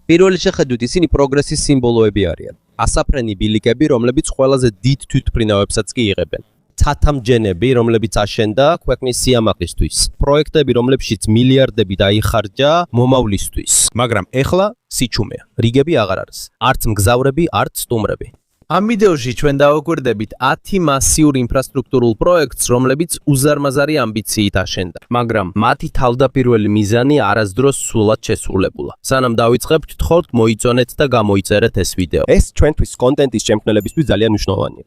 პირველი შეხედვით ისინი პროგრესის სიმბოლოები არიან. ასაფრენი ბილიკები, რომლებიც ყველაზე დიდ თვითმფრინავებსაც კი იღებენ. ცათამჯენები, რომლებიც აშენდა ქვეყნის სიამაყისთვის. პროექტები, რომლებშიც მილიარდები დაიხარჯა მომავლისთვის. მაგრამ ეხლა სიჩუმეა. რიგები აღარ არის. არც მგზავრები, არც სტუმრები. ამ ვიდეოში ჩვენ დავაკვირდებით 10 მასიურ ინფრასტრუქტურულ პროექტს, რომლებიც უზარმაზარი ამბიციით აშენდა. მაგრამ მათი თავდაპირველი მიზანი არასდროს სულად შესრულებულა. სანამ დავიწყებთ, გთხოვთ მოიწონეთ და გამოიწერეთ ეს ვიდეო. ეს ჩვენთვის კონტენტის შემქმნელებისთვის ძალიან მნიშვნელოვანია.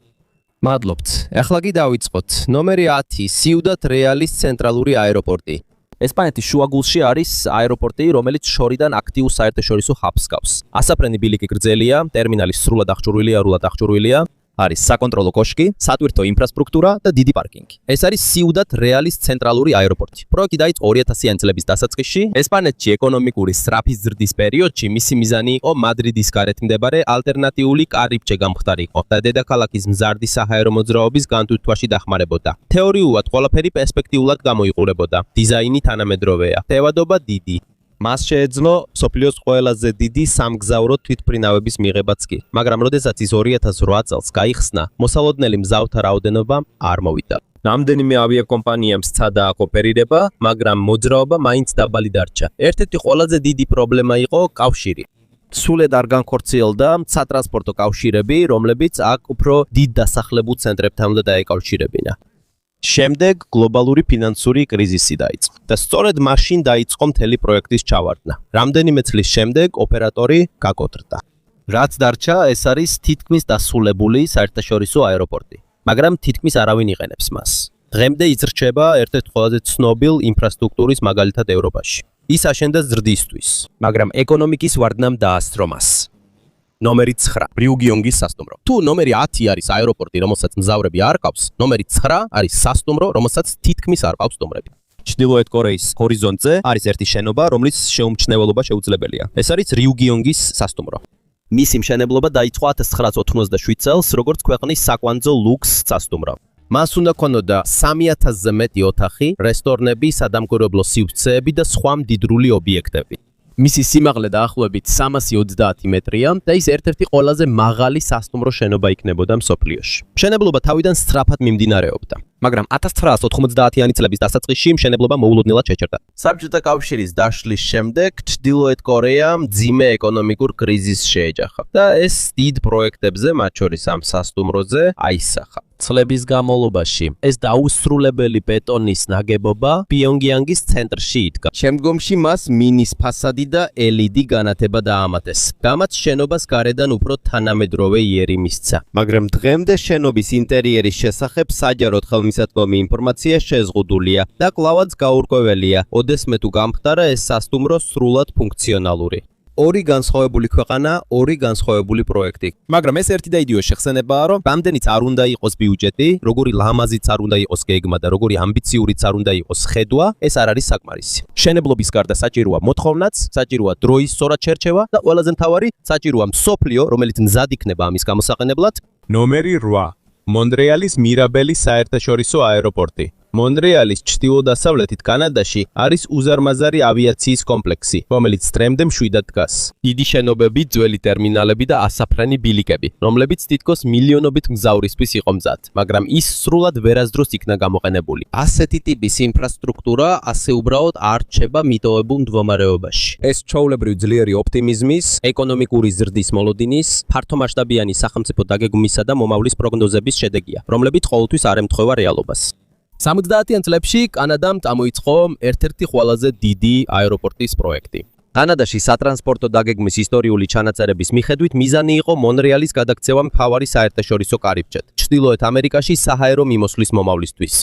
მადლობთ. ახლა კი დავიწყოთ. ნომერი 10, სიუდად რეალის ცენტრალური აეროპორტი. ესპანეთის შუაგულში არის აეროპორტი, რომელიც შორიდან აქტიურ საერთაშორისო ჰაბს გავს. ასაფრენი ბილიკი გრძელია, ტერმინალი სრულად აღჭურვილია, რულად აღჭურვილია, არის საკონტროლო კოშკი, სატვირთო ინფრასტრუქტურა და დიდი პარკინგი. ეს არის სიუდად რეალის ცენტრალური აეროპორტი. პროექტი დაიწყო 2000-იანი წლების დასაწყისში. ესპანეთში ეკონომიკური სწრაფი ზრდის პერიოდში მისი მიზანი იყო მადრიდის გარეთ მდებარე ალტერნატიული კარიბჭე გამხდარიყო და დედაქალაქის მზარდი საჰაერო მოძრაობის განთუთვაში დახმარებოდა. თეორიულად ყველაფერი პერსპექტიულად გამოიყურებოდა. დიზაინი თანამედროვეა. თევადობა დიდი. მას შეეძლო მსოფლიოს ყველაზე დიდი სამგზავრო თვითმფრინავების მიღებაც კი. მაგრამ როდესაც ის 2008 წელს გაიხსნა, მოსალოდნელი მგზავრთა რაოდენობა არ მოვიდა. რამდენიმე ავიაკომპანიამ სცადა აქ ოპერირება, მაგრამ მოძრაობა მაინც დაბალი დარჩა. ერთ-ერთი ყველაზე დიდი პრობლემა იყო კავშირი. სულედ არ განხორციელდა სატრანსპორტო კავშირები, რომლებიც აქ უფრო დიდ დასახლებულ ცენტრებთან უნდა დაეკავშირებინა. შემდეგ გლობალური ფინანსური კრიზისი დაიწყო და სწორედ მაშინ დაიწყო მთელი პროექტის ჩავარდნა. რამდენიმე წლის შემდეგ ოპერატორი გაკოტრდა. რაც დარჩა, ეს არის თითქმის დასრულებული საერთაშორისო აეროპორტი, მაგრამ თითქმის არავინ იყენებს მას. დღემდე იზრჩება ერთ-ერთ ყველაზე ცნობილ ინფრასტრუქტურის მაგალითად ევროპაში. ის აშენდა ზრდისთვის, მაგრამ ეკონომიკის ვარდნამ დაასწრო მას. ნომერი 9, ბრიუგიონგის სასტუმრო. თუ ნომერი 10 არის აეროპორტი, რომელსაც მგზავრები არ ყავს, ნომერი 9 არის სასტუმრო, რომელსაც თითქმის არ ყავს სტუმრები. ჩრდილოეთ კორეის ჰორიზონტზე არის ერთი შენობა, რომლის შეუმჩნეველობა შეუძლებელია. ეს არის რიუგიონგის სასტუმრო. მისი მშენებლობა დაიწყო 1987 წელს, როგორც ქვეყნის საკვანძო ლუქს სასტუმრო. მას უნდა ქონოდა 3000-ზე მეტი ოთახი, რესტორნები, სადამკვირვებლო სივრცეები და სხვა მდიდრული ობიექტები. მისი სიმაღლე დაახლოებით 330 მეტრია და ის ერთ-ერთი ყველაზე მაღალი სასტუმრო შენობა იქნებოდა მსოფლიოში. მშენებლობა თავიდან სწრაფად მიმდინარეობდა, მაგრამ 1990-იანი წლების დასაწყისში მშენებლობა მოულოდნელად შეჩერდა. საბჭოთა კავშირის დაშლის შემდეგ ჩრდილოეთ კორეამ მძიმე ეკონომიკურ კრიზისს შეეჯახა და ეს დიდ პროექტებზე, მათ შორის ამ სასტუმროზე, აისახა. წლების განმავლობაში ეს დაუსრულებელი ბეტონის ნაგებობა პიონგიანგის ცენტრში იდგა. შემდგომში მას მინის ფასადი და LED განათება დაამატეს. გამაც შენობას გარედან უფრო თანამედროვე იერი მისცა. მაგრამ დღემდე შენობის ინტერიერის შესახებ საჯაროდ ხელმისაწვდომი ინფორმაცია შეზღუდულია და კვლავაც გაურკვეველია, ოდესმე თუ გამხდარა ეს სასტუმრო სრულად ფუნქციონალური. ორი განსხვავებული ქვეყანა, ორი განსხვავებული პროექტი. მაგრამ ეს ერთი და იდიო შეხსენებაა, რომ რამდენიც არ უნდა იყოს ბიუჯეტი, როგორი ლამაზიც არ უნდა იყოს გეგმა და როგორი ამბიციურიც არ უნდა იყოს ხედვა, ეს არ არის საკმარისი. მშენებლობის გარდა საჭიროა მოთხოვნაც, საჭიროა დროის სწორად შერჩევა და ყველაზე მთავარი, საჭიროა მსოფლიო, რომელიც მზად იქნება ამის გამოსაყენებლად. ნომერი 8, მონრეალის მირაბელის საერთაშორისო აეროპორტი. მონრეალის ჩრდილო-დასავლეთით კანადაში არის უზარმაზარი ავიაციის კომპლექსი, რომელიც დღემდე მშვიდად დგას. დიდი შენობები, ძველი ტერმინალები და ასაფრენი ბილიკები, რომლებიც თითქოს მილიონობით მგზავრისთვის იყო მზად, მაგრამ ის სრულად ვერასდროს იქნა გამოყენებული. ასეთი ტიპის ინფრასტრუქტურა ასე უბრალოდ არ რჩება მიტოვებულ მდგომარეობაში. ეს ჩვეულებრივ ძლიერი ოპტიმიზმის, ეკონომიკური ზრდის მოლოდინის, ფართომასშტაბიანი სახელმწიფო დაგეგმვისა და მომავლის პროგნოზების შედეგია, რომლებიც ყოველთვის არ ემთხვევა რეალობას. 70-იან წლებში კანადამ წამოიწყო ერთ-ერთი ყველაზე დიდი აეროპორტის პროექტი. კანადაში სატრანსპორტო დაგეგმვის ისტორიული ჩანაწერების მიხედვით მიზანი იყო მონრეალის გადაქცევა მთავარი საერთაშორისო კარიბჭედ, ჩრდილოეთ ამერიკაში საჰაერო მიმოსვლის მომავლისთვის.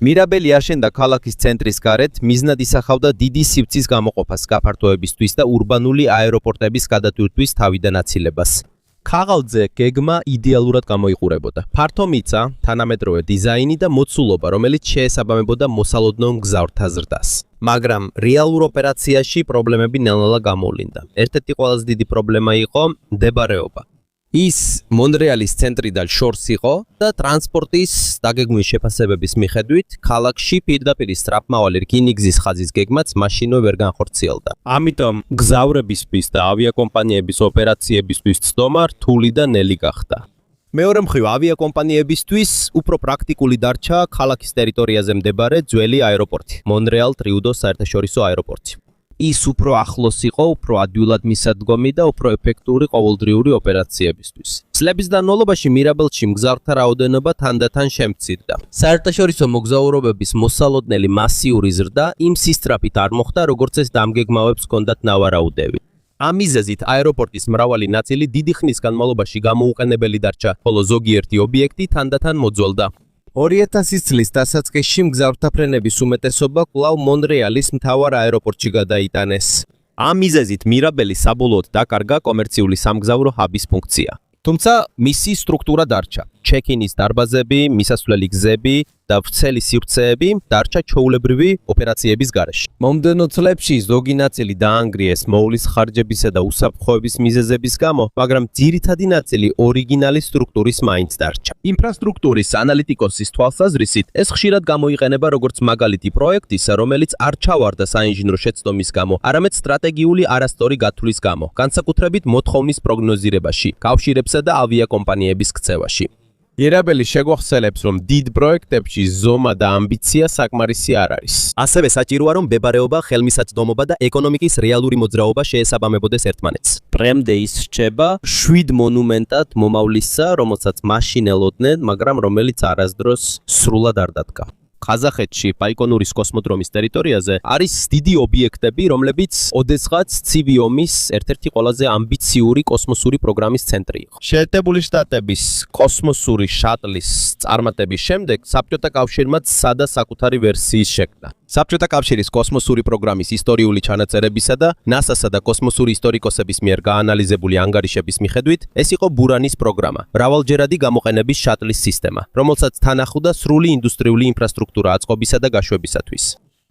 მირაბელი აშენდა ქალაქის ცენტრის გარეთ, მიზნად ისახავდა დიდი სივრცის გამოყოფას გაფართოებისთვის და ურბანული აეროპორტების გადატვირთვის თავიდან აცილებას. ქაღალდზე გეგმა იდეალურად გამოიყურებოდა. ფართო მიწა, თანამედროვე დიზაინი და მოცულობა, რომელიც შეესაბამებოდა მოსალოდნელ მგზავრთა ზრდას. მაგრამ რეალურ ოპერაციაში პრობლემები ნელ-ნელა გამოვლინდა. ერთ-ერთი ყველაზე დიდი პრობლემა იყო მდებარეობა. ის მონრეალის ცენტრიდან შორს იყო და ტრანსპორტის დაგეგმვის შეფასებების მიხედვით ქალაქში პირდაპირ სწრაფმავალი რკინიგზის ხაზის გეგმაც მაშინვე ვერ განხორციელდა. ამიტომ გზავრებისთვის და ავიაკომპანიების ოპერაციებისთვის ცდომა რთული და ნელი გახდა. მეორე მხრივ ავიაკომპანიებისთვის უფრო პრაქტიკული დარჩა ქალაქის ტერიტორიაზე მდებარე ძველი აეროპორტი, მონრეალ ტრიუდოს საერთაშორისო აეროპორტი. ის უფრო ახლოს იყო, უფრო ადვილად მისადგომი და უფრო ეფექტური ყოველდღიური ოპერაციებისთვის. წლების განმავლობაში მირაბელში მგზავრთა რაოდენობა თანდათან შემცირდა. საერთაშორისო მოგზაურობების მოსალოდნელი მასიური ზრდა იმ სისწრაფით არ მოხდა, როგორც ეს დამგეგმავებს ჰქონდათ ნავარაუდები. ამ მიზეზით აეროპორტის მრავალი ნაწილი დიდი ხნის განმავლობაში გამოუყენებელი დარჩა, ხოლო ზოგიერთი ობიექტი თანდათან მოძველდა. 2000 წლის დასაწყისში მგზავრთა ფრენების უმეტესობა კვლავ მონრეალის მთავარ აეროპორტში გადაიტანეს. ამ მიზეზით მირაბელი საბოლოოდ დაკარგა კომერციული სამგზავრო ჰაბის ფუნქცია. თუმცა მისი სტრუქტურა დარჩა. ჩეკინის დარბაზები, მისასვლელი გზები და ვრცელი სივრცეები დარჩა ჩვეულებრივი ოპერაციების გარეშე. მომდევნო წლებში ზოგი ნაწილი დაანგრიეს მოვლის ხარჯებისა და უსაფრთხოების მიზეზების გამო, მაგრამ ძირითადი ნაწილი ორიგინალი სტრუქტურის მაინც დარჩა. ინფრასტრუქტურის ანალიტიკოსის თვალსაზრისით, ეს ხშირად გამოიყენება როგორც მაგალითი პროექტისა, რომელიც არ ჩავარდა საინჟინრო შეცდომის გამო, არამედ სტრატეგიული არასწორი გათვლის გამო, განსაკუთრებით მოთხოვნის პროგნოზირებაში, კავშირებსა და ავიაკომპანიების ქცევაში. მირაბელი შეგვახსენებს, რომ დიდ პროექტებში ზომა და ამბიცია საკმარისი არ არის. ასევე საჭიროა, რომ ბებარეობა, ხელმისაწვდომობა და ეკონომიკის რეალური მოძრაობა შეესაბამებოდეს ერთმანეთს. პრემდე ის რჩება 7 მონუმენტად მომავლისა, რომელსაც მაშინ ელოდნენ, მაგრამ რომელიც არასდროს სრულად არ დადგა. ყაზახეთში ბაიკონურის კოსმოდრომის ტერიტორიაზე არის დიდი ობიექტები, რომლებიც ოდესღაც ცივი ომის ერთ-ერთი ყველაზე ამბიციური კოსმოსური პროგრამის ცენტრი იყო. შეერთებული შტატების კოსმოსური შატლის წარმატების შემდეგ საბჭოთა კავშირმა SADA საკუთარი ვერსიის შექმნა. საბჭოთა კავშირის კოსმოსური პროგრამის ისტორიული ჩანაწერებისა და NASA-სა და კოსმოსური ისტორიკოსების მიერ გაანალიზებული ანგარიშების მიხედვით, ეს იყო ბურანის პროგრამა, მრავალჯერადი გამოყენების შატლის სისტემა, რომელსაც თან ახლდა სრული ინდუსტრიული ინფრასტრუქტურა აწყობისა და გაშვებისათვის.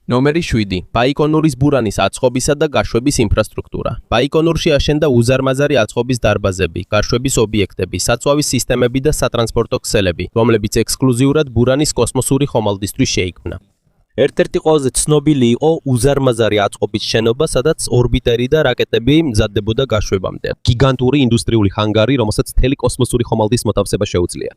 ნომერი 7. ბაიკონურის ბურანის აწყობისა და გაშვების ინფრასტრუქტურა. ბაიკონურში აშენდა უზარმაზარი აწყობის დარბაზები, გაშვების ობიექტები, საწვავის სისტემები და სატრანსპორტო ქსელები, რომლებიც ექსკლუზიურად ბურანის კოსმოსური ხომალდისთვის შეიქმნა. ერთ-ერთი ყველაზე ცნობილი იყო უზარმაზარი აწყობის შენობა, სადაც ორბიტერი და რაკეტები მზადდებოდა გაშვებამდე. გიგანტური ინდუსტრიული ჰანგარი, რომელსაც მთელი კოსმოსური ხომალდის მოთავსება შეუძლია.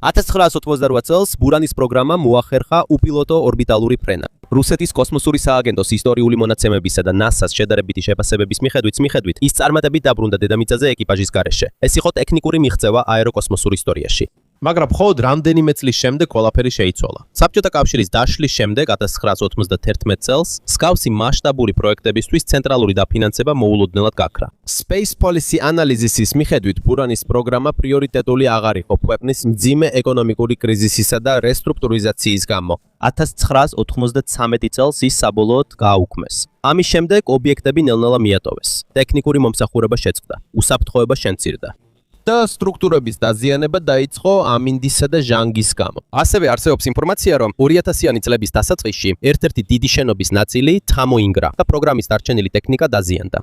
1988 წელს ბურანის პროგრამამ მოახერხა უპილოტო ორბიტალური ფრენა. რუსეთის კოსმოსური სააგენტოს ისტორიული მონაცემებისა და NASA-ს შედარებითი შეფასებების მიხედვით ის წარმატებით დაბრუნდა დედამიწაზე ეკიპაჟის გარეშე. ეს იყო ტექნიკური მიღწევა აეროკოსმოსურ ისტორიაში. მაგრამ მხოლოდ რამდენიმე წლის შემდეგ ყველაფერი შეიცვალა. საბჭოთა კავშირის დაშლის შემდეგ 1991 წელს მსგავსი მასშტაბური პროექტებისთვის ცენტრალური დაფინანსება მოულოდნელად გაქრა. Space Policy Analysis-ის მიხედვით ბურანის პროგრამა პრიორიტეტული აღარ იყო ქვეყნის მძიმე ეკონომიკური კრიზისისა და რესტრუქტურიზაციის გამო. 1993 წელს ის საბოლოოდ გააუქმეს. ამის შემდეგ ობიექტები ნელ-ნელა მიატოვეს. ტექნიკური მომსახურება შეწყდა. უსაფრთხოება შემცირდა. და სტრუქტურების დაზიანება დაიწყო ამინდისა და ჟანგის გამო. ასევე არსებობს ინფორმაცია, რომ 2000-იანი წლების დასაწყისში ერთ-ერთი დიდი შენობის ნაწილი თამოინგრა და პროგრამის დარჩენილი ტექნიკა დაზიანდა.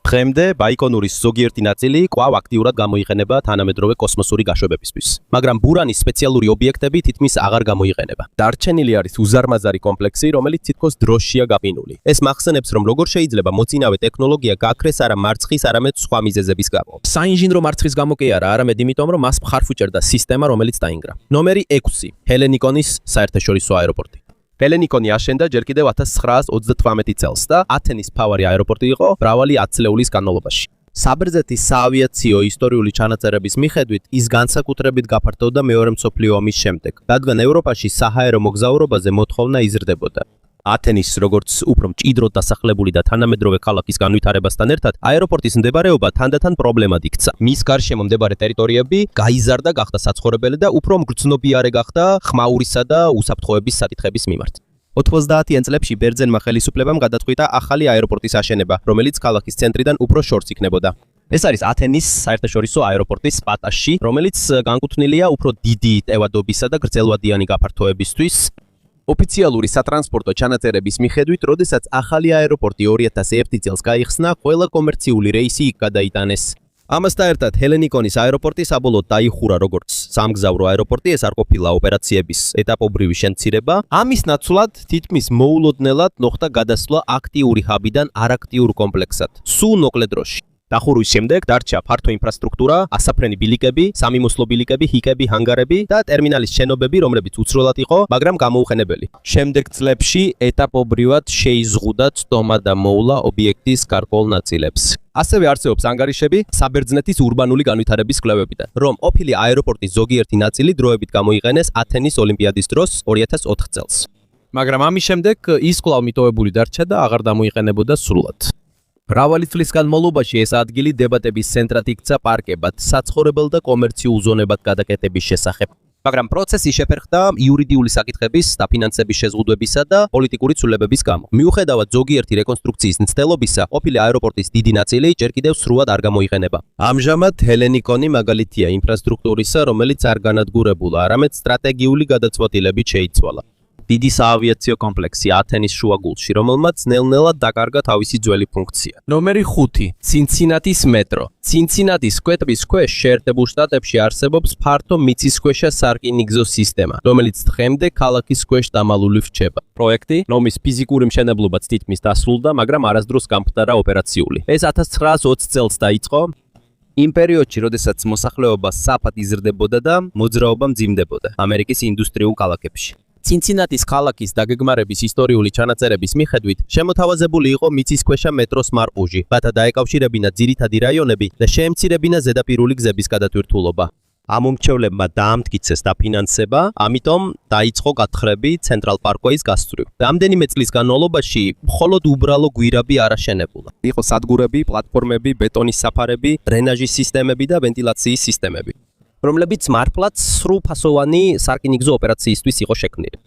დღემდე ბაიკონურის ზოგიერთი ნაწილი კვლავ აქტიურად გამოიყენება თანამედროვე კოსმოსური გაშვებებისთვის, მაგრამ ბურანის სპეციალური ობიექტები თითქმის აღარ გამოიყენება. დარჩენილი არის უზარმაზარი კომპლექსი, რომელიც თითქოს დროშია გაყინული. ეს მახსენებს, რომ როგორ შეიძლება მოწინავე ტექნოლოგია გააქრეს არა მარცხის, არამედ სხვა მიზეზების გამო. საინჟინრო მარცხის გამო კი არა, არამედ იმიტომ, რომ მას მხარს უჭერდა სისტემა, რომელიც დაინგრა. ნომერი 6. ჰელენიკონის საერთაშორისო აეროპორტი. ჰელენიკონი აშენდა ჯერ კიდევ 1938 წელს და ათენის მთავარი აეროპორტი იყო მრავალი ათწლეულის განმავლობაში. საბერძნეთის საავიაციო ისტორიული ჩანაწერების მიხედვით ის განსაკუთრებით გაფართოვდა მეორე მსოფლიო ომის შემდეგ, რადგან ევროპაში საჰაერო მოგზაურობაზე მოთხოვნა იზრდებოდა. ათენის როგორც უფრო მჭიდროდ დასახლებული და თანამედროვე ქალაქის განვითარებასთან ერთად აეროპორტის მდებარეობა თანდათან პრობლემად იქცა. მის გარშემო მდებარე ტერიტორიები გაიზარდა, გახდა საცხოვრებელი და უფრო მგრძნობიარე გახდა ხმაურისა და უსაფრთხოების საკითხების მიმართ. 90-იან წლებში ბერძენმა ხელისუფლებამ გადაწყვიტა ახალი აეროპორტის აშენება, რომელიც ქალაქის ცენტრიდან უფრო შორს იქნებოდა. ეს არის ათენის საერთაშორისო აეროპორტი სპატაში, რომელიც განკუთვნილია უფრო დიდი ტევადობისა და გრძელვადიანი გაფართოებისთვის. ოფიციალური სატრანსპორტო ჩანაწერების მიხედვით, როდესაც ახალი აეროპორტი 2001 წელს გაიხსნა, ყველა კომერციული რეისი იქ გადაიტანეს. ამასთან ერთად ჰელენიკონის აეროპორტი საბოლოოდ დაიხურა როგორც სამგზავრო აეროპორტი, ეს არ ყოფილა ოპერაციების ეტაპობრივი შემცირება. ამის ნაცვლად თითქმის მოულოდნელად მოხდა გადასვლა აქტიური ჰაბიდან არაქტიურ კომპლექსად. სულ მოკლე დროში. დახურვის შემდეგ დარჩა ფართო ინფრასტრუქტურა, ასაფრენი ბილიკები, სამიმოსლო ბილიკები, ჰიკები, ჰანგარები და ტერმინალის შენობები, რომლებიც უცვლელად იყო, მაგრამ გამოუხენებელი. შემდეგ წლებში ეტაპობრივად შეიზღუდა წტომა და მოვლა ობიექტის გარკვეულ ნაწილებს. ასევე არსებობს ანგარიშები საბერძნეთის ურბანული განვითარების კვლევებიდან, რომ ყოფილი აეროპორტის ზოგიერთი ნაწილი დროებით გამოიყენეს ათენის ოლიმპიადის დროს 2004 წელს. მაგრამ ამის შემდეგ ის კვლავ მიტოვებული დარჩა და აღარ გამოიყენებოდა სრულად. მრავალი წლის განმავლობაში ეს ადგილი დებატების ცენტრად იქცა პარკებად, საცხოვრებელ და კომერციულ ზონებად გადაკეთების შესახებ. მაგრამ პროცესი შეფერხდა იურიდიული საკითხების, დაფინანსების შეზღუდვებისა და პოლიტიკური ცვლილებების გამო. მიუხედავად ზოგიერთი რეკონსტრუქციის მცდელობისა, ყოფილი აეროპორტის დიდი ნაწილი ჯერ კიდევ სრულად არ გამოიყენება. ამჟამად ჰელენიკონი მაგალითია ინფრასტრუქტურისა, რომელიც არ განადგურებულა, არამედ სტრატეგიული გადაწყვეტილებით შეიცვალა. დიდი საავიაციო კომპლექსი ათენის შუაგულში, რომელმაც ნელ-ნელა დაკარგა თავისი ძველი ფუნქცია. ნომერი 5. ცინცინატის მეტრო. ცინცინატის კვეთების ქვეშ შეერთებულ შტატებში არსებობს ფართო მიწისქვეშა სარკინიგზო სისტემა, რომელიც დღემდე ქალაქის ქვეშ დამალული რჩება. პროექტი, რომლის ფიზიკური მშენებლობაც თითქმის დასრულდა, მაგრამ არასდროს გამხდარა ოპერაციული. ეს 1920 წელს დაიწყო. იმ პერიოდში, როდესაც მოსახლეობა საფად იზრდებოდა და მოძრაობა მძიმდებოდა ამერიკის ინდუსტრიულ ქალაქებში. ცინცინატის ქალაქის დაგეგმარების ისტორიული ჩანაწერების მიხედვით, შემოთავაზებული იყო მიწისქვეშა მეტროს მარყუჟი, რათა დაეკავშირებინა ძირითადი რაიონები და შეემცირებინა ზედაპირული გზების გადატვირთულობა. ამომრჩევლებმა დაამტკიცეს დაფინანსება, ამიტომ დაიწყო გათხრები ცენტრალ პარკვეის გასწვრივ. რამდენიმე წლის განმავლობაში მხოლოდ უბრალო გვირაბი არ აშენებულა. იყო სადგურები, პლატფორმები, ბეტონის საფარები, დრენაჟის სისტემები და ვენტილაციის სისტემები, რომლებიც მართლაც სრულფასოვანი სარკინიგზო ოპერაციისთვის იყო შექმნილი.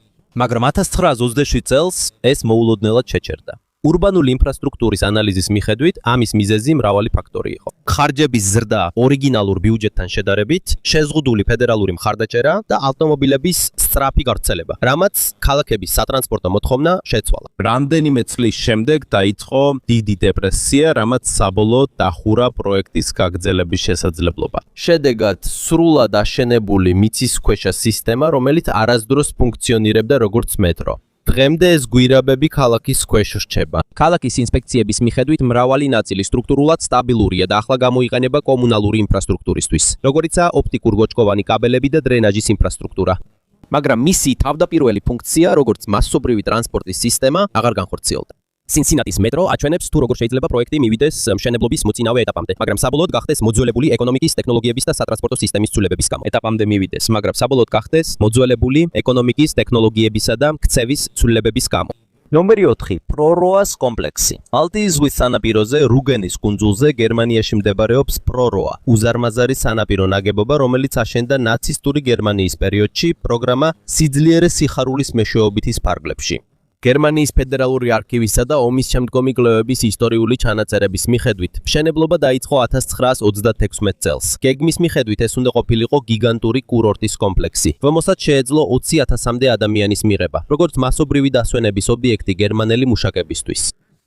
მაგრამ 1927 წელს ეს მოულოდნელად შეჩერდა. ურბანული ინფრასტრუქტურის ანალიზის მიხედვით, ამის მიზეზი მრავალი ფაქტორი იყო. ხარჯების ზრდა ორიგინალურ ბიუჯეტთან შედარებით, შეზღუდული ფედერალური მხარდაჭერა და ავტომობილების სწრაფი გავრცელება, რამაც ქალაქების სატრანსპორტო მოთხოვნა შეცვალა. რამდენიმე წლის შემდეგ დაიწყო დიდი დეპრესია, რამაც საბოლოოდ დახურა პროექტის გაგრძელების შესაძლებლობა. შედეგად, სრულად აშენებული მიწისქვეშა სისტემა, რომელიც არასდროს ფუნქციონირებდა როგორც მეტრო. დღემდე ეს გვირაბები ქალაქის ქვეშ რჩება. ქალაქის ინსპექციების მიხედვით მრავალი ნაწილი სტრუქტურულად სტაბილურია და ახლა გამოიყენება კომუნალური ინფრასტრუქტურისთვის, როგორიცაა ოპტიკურ-ბოჭკოვანი კაბელები და დრენაჟის ინფრასტრუქტურა. მაგრამ მისი თავდაპირველი ფუნქცია, როგორც მასობრივი ტრანსპორტის სისტემა, აღარ განხორციელდა. ცინცინატის მეტრო აჩვენებს თუ როგორ შეიძლება პროექტი მივიდეს მშენებლობის მოწინავე ეტაპამდე, მაგრამ საბოლოოდ გახდეს მოძველებული ეკონომიკის, ტექნოლოგიების და სატრანსპორტო სისტემის ცვლილებების გამო. ეტაპამდე მივიდეს, მაგრამ საბოლოოდ გახდეს მოძველებული ეკონომიკის, ტექნოლოგიებისა და ქცევის ცვლილებების გამო. ნომერი 4. პროროას კომპლექსი. ბალტიის ზღვის სანაპიროზე, რუგენის კუნძულზე, გერმანიაში მდებარეობს პროროა, უზარმაზარი სანაპირო ნაგებობა, რომელიც აშენდა ნაცისტური გერმანიის პერიოდში პროგრამა სიძლიერე სიხარულის მეშვეობითის ფარგლებში. გერმანიის ფედერალური არქივისა და ომის შემდგომი კვლევების ისტორიული ჩანაწერების მიხედვით, მშენებლობა დაიწყო 1936 წელს. გეგმის მიხედვით ეს უნდა ყოფილიყო გიგანტური კურორტის კომპლექსი, რომელსაც შეეძლო 20,000-მდე ადამიანის მიღება, როგორც მასობრივი დასვენების ობიექტი გერმანელი მუშაკებისთვის.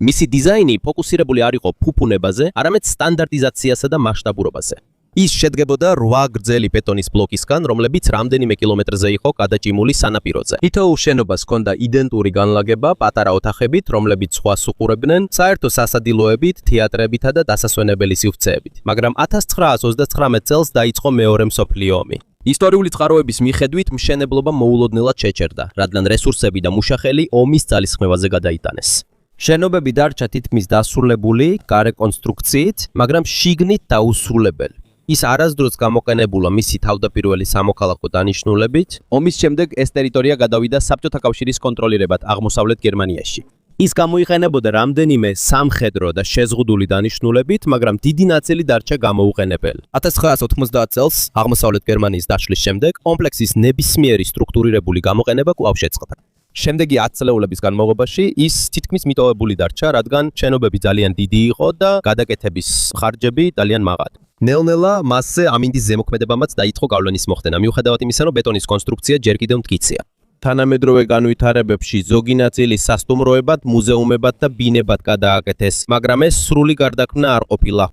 მისი დიზაინი ფოკუსირებული არ იყო ფუფუნებაზე, არამედ სტანდარტიზაციასა და მასშტაბურობაზე. ის შედგებოდა 8 გრძელი ბეტონის ბლოკისგან, რომლებიც რამდენიმე კილომეტრზე იყო გადაჭიმული სანაპიროზე. თითოეულ შენობას ჰქონდა იდენტური განლაგება, პატარა ოთახებით, რომლებიც სხვას უყურებდნენ, საერთო სასადილოებით, თეატრებითა და დასასვენებელი სივრცეებით. მაგრამ 1939 წელს დაიწყო მეორე მსოფლიო ომი. ისტორიული წყაროების მიხედვით, მშენებლობა მოულოდნელად შეჩერდა, რადგან რესურსები და მუშახელი ომის ძალისხმევაზე გადაიტანეს. შენობები დარჩა თითქმის დასრულებული გარეკონსტრუქციით, მაგრამ შიგნით დაუსრულებელი. ის არასდროს გამოყენებულა მისი თავდაპირველი სამოქალაქო დანიშნულებით. ომის შემდეგ ეს ტერიტორია გადავიდა საბჭოთა კავშირის კონტროლირებად აღმოსავლეთ გერმანიაში. ის გამოიყენებოდა რამდენიმე სამხედრო და შეზღუდული დანიშნულებით, მაგრამ დიდი ნაწილი დარჩა გამოუყენებელი. 1990 წელს აღმოსავლეთ გერმანიის დაშლის შემდეგ კომპლექსის ნებისმიერი სტრუქტურირებული გამოყენება კვლავ შეწყდა. შემდეგი 10 წლეულების განმავლობაში ის თითქმის მიტოვებული დარჩა, რადგან შენობები ძალიან დიდი იყო და გადაკეთების ხარჯები ძალიან მაღალი. ნელ-ნელა მასზე ამინდის ზემოქმედებამაც დაიწყო გავლენის მოხდენა, მიუხედავად იმისა, რომ ბეტონის კონსტრუქცია ჯერ კიდევ მტკიცეა. თანამედროვე განვითარებებში ზოგი ნაწილი სასტუმროებად, მუზეუმებად და ბინებად გადააკეთეს, მაგრამ ეს სრული გარდაქმნა არ ყოფილა.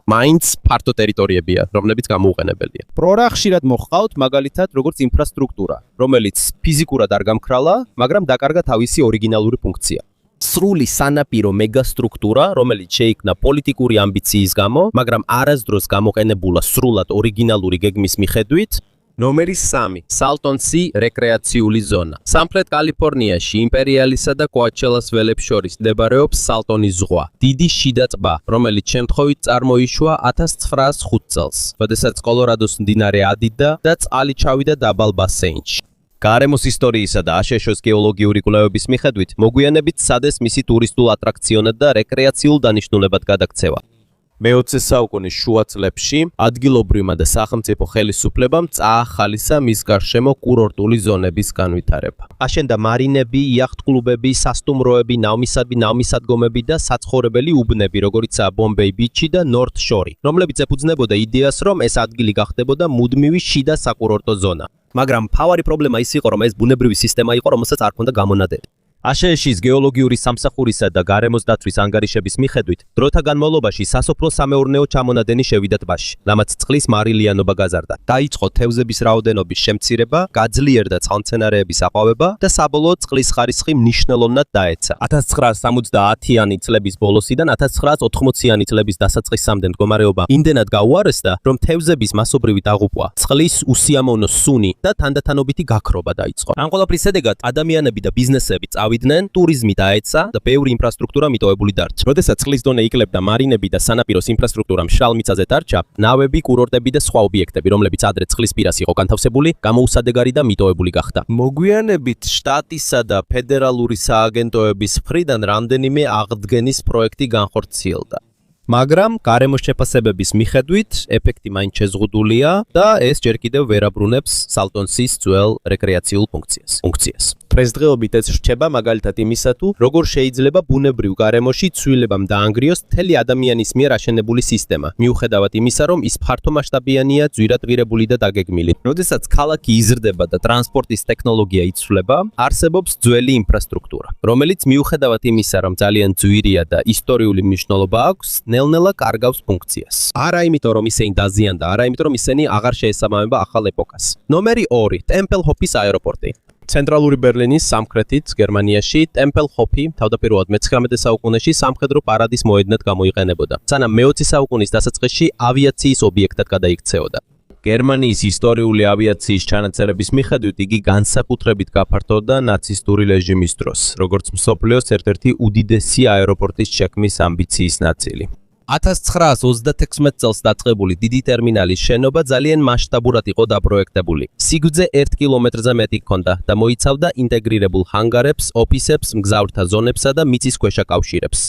მაინც ფართო ტერიტორიებია, რომლებიც გამოუყენებელია. პრორა ხშირად მოჰყავთ, მაგალითად, როგორც ინფრასტრუქტურა, რომელიც ფიზიკურად არ გამქრალა, მაგრამ დაკარგა თავისი ორიგინალური ფუნქცია. სრული სანაპირო მეგასტრუქტურა, რომელიც შეიქმნა პოლიტიკური ამბიციის გამო, მაგრამ არასდროს გამოყენებულა სრულად ორიგინალური გეგმის მიხედვით. ნომერი 3. სალტონ-სი რეკრეაციული ზონა. სამხრეთ კალიფორნიაში, იმპერიალისა და კოაჩელას ველებს შორის მდებარეობს სალტონის ზღვა, დიდი შიდა ტბა, რომელიც შემთხვევით წარმოიშვა 1905 წელს, როდესაც კოლორადოს მდინარე ადიდა და წყალი ჩავიდა დაბალ ბასეინში. გარემოს ისტორიისა და აშშ-ოს გეოლოგიური კვლევების მიხედვით, მოგვიანებით სადეს მისი ტურისტულ ატრაქციონად და რეკრეაციულ დანიშნულებად გადაქცევა. მე-20 საუკუნის შუა წლებში ადგილობრივმა და სახელმწიფო ხელისუფლებამ წაახალისა მის გარშემო კურორტული ზონების განვითარება. აშენდა მარინები, იახტ-კლუბები, სასტუმროები, ნავმისადგომები და საცხოვრებელი უბნები, როგორიცაა ბომბეი ბიჩი და ნორთ შორი, რომლებიც ეფუძნებოდა იდეას, რომ ეს ადგილი გახდებოდა მუდმივი შიდა საკურორტო ზონა. მაგრამ მთავარი პრობლემა ის იყო, რომ ეს ბუნებრივი სისტემა იყო, რომელსაც არ ჰქონდა გამონადენი. აშშ-ის გეოლოგიური სამსახურისა და გარემოს დაცვის ანგარიშების მიხედვით, დროთა განმავლობაში სასოფლო-სამეურნეო ჩამონადენი შევიდა ტბაში, რამაც წყლის მარილიანობა გაზარდა. დაიწყო თევზების რაოდენობის შემცირება, გაძლიერდა წყალმცენარეების აყვავება და საბოლოოდ წყლის ხარისხი მნიშვნელოვნად დაეცა. 1970-იანი წლების ბოლოსიდან 1980-იანი წლების დასაწყისამდე მდგომარეობა იმდენად გაუარესდა, რომ თევზების მასობრივი დაღუპვა, წყლის უსიამოვნო სუნი და თანდათანობითი გაქრობა დაიწყო. ამ ყველაფრის შედეგად ადამიანები და ბიზნესები წავიდნენ, ტურიზმი დაეცა და ბევრი ინფრასტრუქტურა მიტოვებული დარჩა. როდესაც წყლის დონე იკლებდა მარინები და სანაპიროს ინფრასტრუქტურა მშრალ მიწაზე დარჩა, ნავები, კურორტები და სხვა ობიექტები, რომლებიც ადრე წყლის პირას იყო განთავსებული, გამოუსადეგარი და მიტოვებული გახდა. მოგვიანებით შტატისა და ფედერალური სააგენტოების მხრიდან რამდენიმე აღდგენის პროექტი განხორციელდა. მაგრამ გარემოს შეფასებების მიხედვით ეფექტი მაინც შეზღუდულია და ეს ჯერ კიდევ ვერ აბრუნებს სალტონ-სის ძველ რეკრეაციულ ფუნქციას. დღესდღეობით ეს რჩება მაგალითად იმისა თუ როგორ შეიძლება ბუნებრივ გარემოში ცვლილებამ დაანგრიოს მთელი ადამიანის მიერ აშენებული სისტემა, მიუხედავად იმისა, რომ ის ფართომასშტაბიანია, ძვირადღირებული და დაგეგმილი. როდესაც ქალაქი იზრდება და ტრანსპორტის ტექნოლოგია იცვლება, არსებობს ძველი ინფრასტრუქტურა, რომელიც მიუხედავად იმისა, რომ ძალიან ძვირია და ისტორიული მნიშვნელობა აქვს, ნელ-ნელა კარგავს ფუნქციას. არა იმიტომ, რომ ისინი დაზიანდა, არა იმიტომ, რომ ისინი აღარ შეესაბამება ახალ ეპოქას. ნომერი 2. ტემპელჰოფის აეროპორტი. ცენტრალური ბერლინის სამხრეთით, გერმანიაში, ტემპელჰოფი თავდაპირველად მე-19 საუკუნეში სამხედრო პარადის მოედნად გამოიყენებოდა, სანამ მე-20 საუკუნის დასაწყისში ავიაციის ობიექტად გადაიქცეოდა. გერმანიის ისტორიული ავიაციის ჩანაწერების მიხედვით იგი განსაკუთრებით გაფართოვდა ნაცისტური რეჟიმის დროს, როგორც მსოფლიოს ერთ-ერთი უდიდესი აეროპორტის შექმნის ამბიციის ნაწილი. 1936 წელს დაწყებული დიდი ტერმინალის შენობა ძალიან მასშტაბურად იყო დაპროექტებული. სიგრძე 1 კილომეტრზე მეტი ჰქონდა და მოიცავდა ინტეგრირებულ ჰანგარებს, ოფისებს, მგზავრთა ზონებსა და მიწისქვეშა კავშირებს.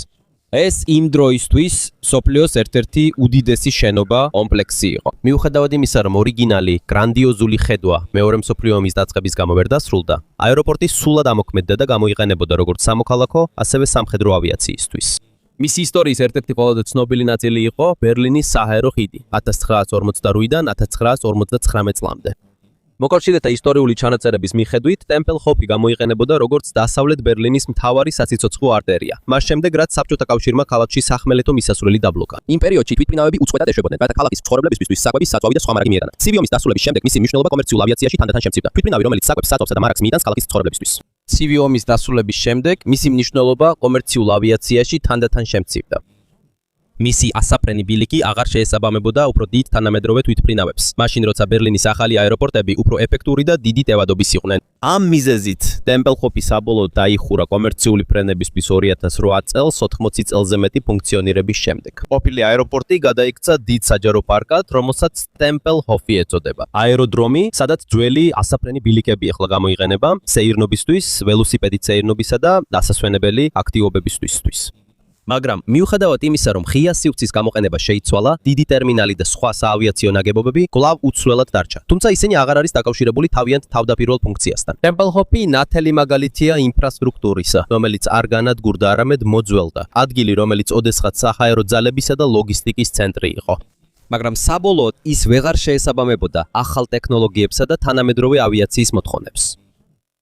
ეს იმ დროისთვის მსოფლიოს ერთ-ერთი უდიდესი შენობა კომპლექსი იყო. მიუხედავად იმისა, რომ ორიგინალი გრანდიოზული ხედვა მეორე მსოფლიო ომის დაწყების გამო ვერ დასრულდა, აეროპორტი სრულად ამოქმედდა და გამოიყენებოდა როგორც სამოქალაქო, ასევე სამხედრო ავიაციისთვის. მისი ისტორიის ერთ-ერთი ყველაზე ცნობილი ნაწილი იყო ბერლინის საჰაერო ხიდი 1948-დან 1959 წლამდე. მოკავშირეთა ისტორიული ჩანაწერების მიხედვით, ტემპელჰოფი გამოიყენებოდა როგორც დასავლეთ ბერლინის მთავარი საციცოცხლო არტერია. მას შემდეგ, რაც საბჭოთა კავშირმა ქალაქში სახმელეთო მისასვლელი დაბლოკა. იმ პერიოდში თვითმფრინავები უწყვეტად ეშვებოდნენ, რათა ქალაქის მცხოვრებლებისთვის საკვების, საწვავი და სხვა მარაგი მიეღანა. ცივი ომის დასრულების შემდეგ მისი მნიშვნელობა კომერციულ ავიაციაში თანდათან შემცირდა. თვითმფრინავი, რომელიც საკვებს, საწვავსა და მარაგს მიიტანს ქალაქის მცხოვრებლებისთვის. ცივი ომის დასრულების შემდეგ მისი მნიშვნელობა კომერციულ ავიაციაში თანდათან შემცირდა. მისი ასაფრენი ბილიკი აღარ შეესაბამებოდა უფრო დიდ თანამედროვე თვითმფრინავებს. მაშინ, როცა ბერლინის ახალი აეროპორტები უფრო ეფექტური და დიდი ტევადობის იყვნენ. ამ მიზეზით ტემპელჰოფი საბოლოოდ დაიხურა კომერციული ფრენებისთვის 2008 წელს 80 წელზე მეტი ფუნქციონირების შემდეგ. ყოფილი აეროპორტი გადაიქცა დიდ საჯარო პარკად, რომელსაც ტემპელჰოფი ეწოდება. აეროდრომი, სადაც ძველი ასაფრენი ბილიკები ახლა გამოიყენება სეირნობისთვის, ველოსიპედით სეირნობისა და დასასვენებელი აქტივობებისთვის. მაგრამ მიუხედავად იმისა, რომ ღია სივრცის გამოყენება შეიცვალა, დიდი ტერმინალი და სხვა საავიაციო ნაგებობები კვლავ უცვლელად დარჩა. თუმცა ისინი აღარ არის დაკავშირებული თავიანთ თავდაპირველ ფუნქციასთან. ტემპელჰოფი ნათელი მაგალითია ინფრასტრუქტურისა, რომელიც არ განადგურდა, არამედ მოძველდა. ადგილი, რომელიც ოდესღაც საჰაერო ძალებისა და ლოგისტიკის ცენტრი იყო. მაგრამ საბოლოოდ ის ვეღარ შეესაბამებოდა ახალ ტექნოლოგიებსა და თანამედროვე ავიაციის მოთხოვნებს.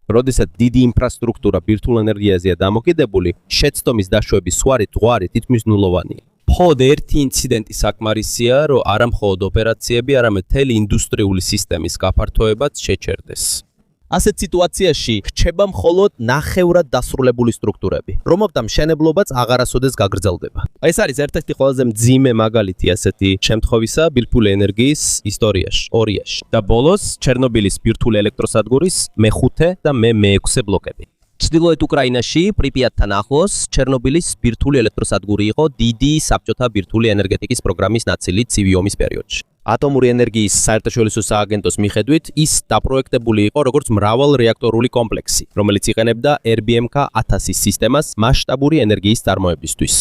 როდესაც დიდი ინფრასტრუქტურა ბირთვულ ენერგიაზეა დამოკიდებული, შეცდომის დაშვების სვარი დღوارი თითქმის ნულოვანია. მხოლოდ ერთი ინციდენტი საკმარისია, რომ არა მხოლოდ ოპერაციები, არამედ მთელი ინდუსტრიული სისტემის გაფართოებაც შეჩერდეს. ასეთ სიტუაციაში რჩება მხოლოდ ნახევრად დასრულებული სტრუქტურები, რომელთა მშენებლობაც აღარასოდეს გაგრძელდება. ეს არის ერთ-ერთი ყველაზე მძიმე მაგალითი ასეთი შემთხვევისა ბირთვული ენერგიის ისტორიაში, ორიაში. და ბოლოს ჩერნობილის ბირთვული ელექტროსადგურის მე-5 და მე-6 ბლოკები. ჩრდილოეთ უკრაინაში, პრიპიატთან ახლოს, ჩერნობილის ბირთვული ელექტროსადგური იყო დიდი საბჭოთა ბირთვული ენერგეტიკის პროგრამის ნაწილი ცივი ომის პერიოდში. ატომური ენერგიის საერთაშორისო სააგენტოს მიხედვით, ის დაპროექტებული იყო როგორც მრავალრეაქტორული კომპლექსი, რომელიც იყენებდა RBMK-1000 სისტემას მასშტაბური ენერგიის წარმოებისთვის.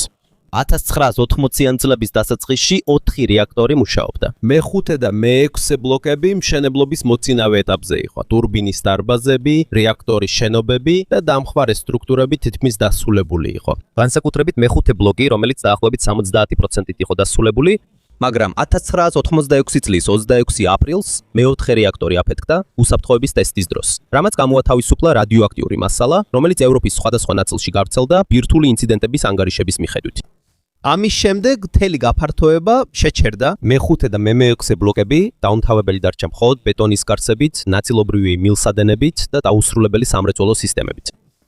1980-იან წლების დასაწყისში 4 რეაქტორი მუშაობდა. მე-5 და მე-6 ბლოკები მშენებლობის მოწინავე ეტაპზე იყო. ტურბინის დარბაზები, რეაქტორის შენობები და დამხმარე სტრუქტურები თითქმის დასრულებული იყო. განსაკუთრებით მე-5 ბლოკი, რომელიც დაახლოებით 70% იყო დასრულებული, მაგრამ 1986 წლის 26 აპრილს მე-4 რეაქტორი აფეთქდა უსაფრთხოების ტესტის დროს, რამაც გამოათავისუფლა რადიოაქტიური მასალა, რომელიც ევროპის სხვადასხვა ნაწილში გავრცელდა ბირთვული ინციდენტების ანგარიშების მიხედვით. ამის შემდეგ მთელი გაფართოება შეჩერდა. მე-5 და მე-6 ბლოკები დაუმთავრებელი დარჩა მხოლოდ ბეტონის გარსებით, ნაწილობრივი მილსადენებით და დაუსრულებელი სამრეწველო სისტემებით.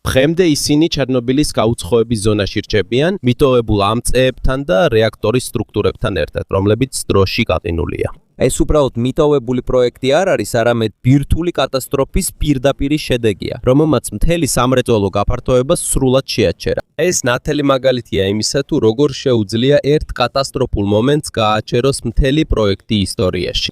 დღემდე ისინი ჩერნობილის გაუცხოების ზონაში რჩებიან, მიტოვებულ ამ წეებთან და რეაქტორის სტრუქტურებთან ერთად, რომლებიც დროში გაყინულია. ეს უბრალოდ მიტოვებული პროექტი არ არის, არამედ ბირთვული კატასტროფის პირდაპირი შედეგია, რომელმაც მთელი სამრეწველო გაფართოება სრულად შეაჩერა. ეს ნათელი მაგალითია იმისა, თუ როგორ შეუძლია ერთ კატასტროფულ მომენტს გააჩეროს მთელი პროექტი ისტორიაში.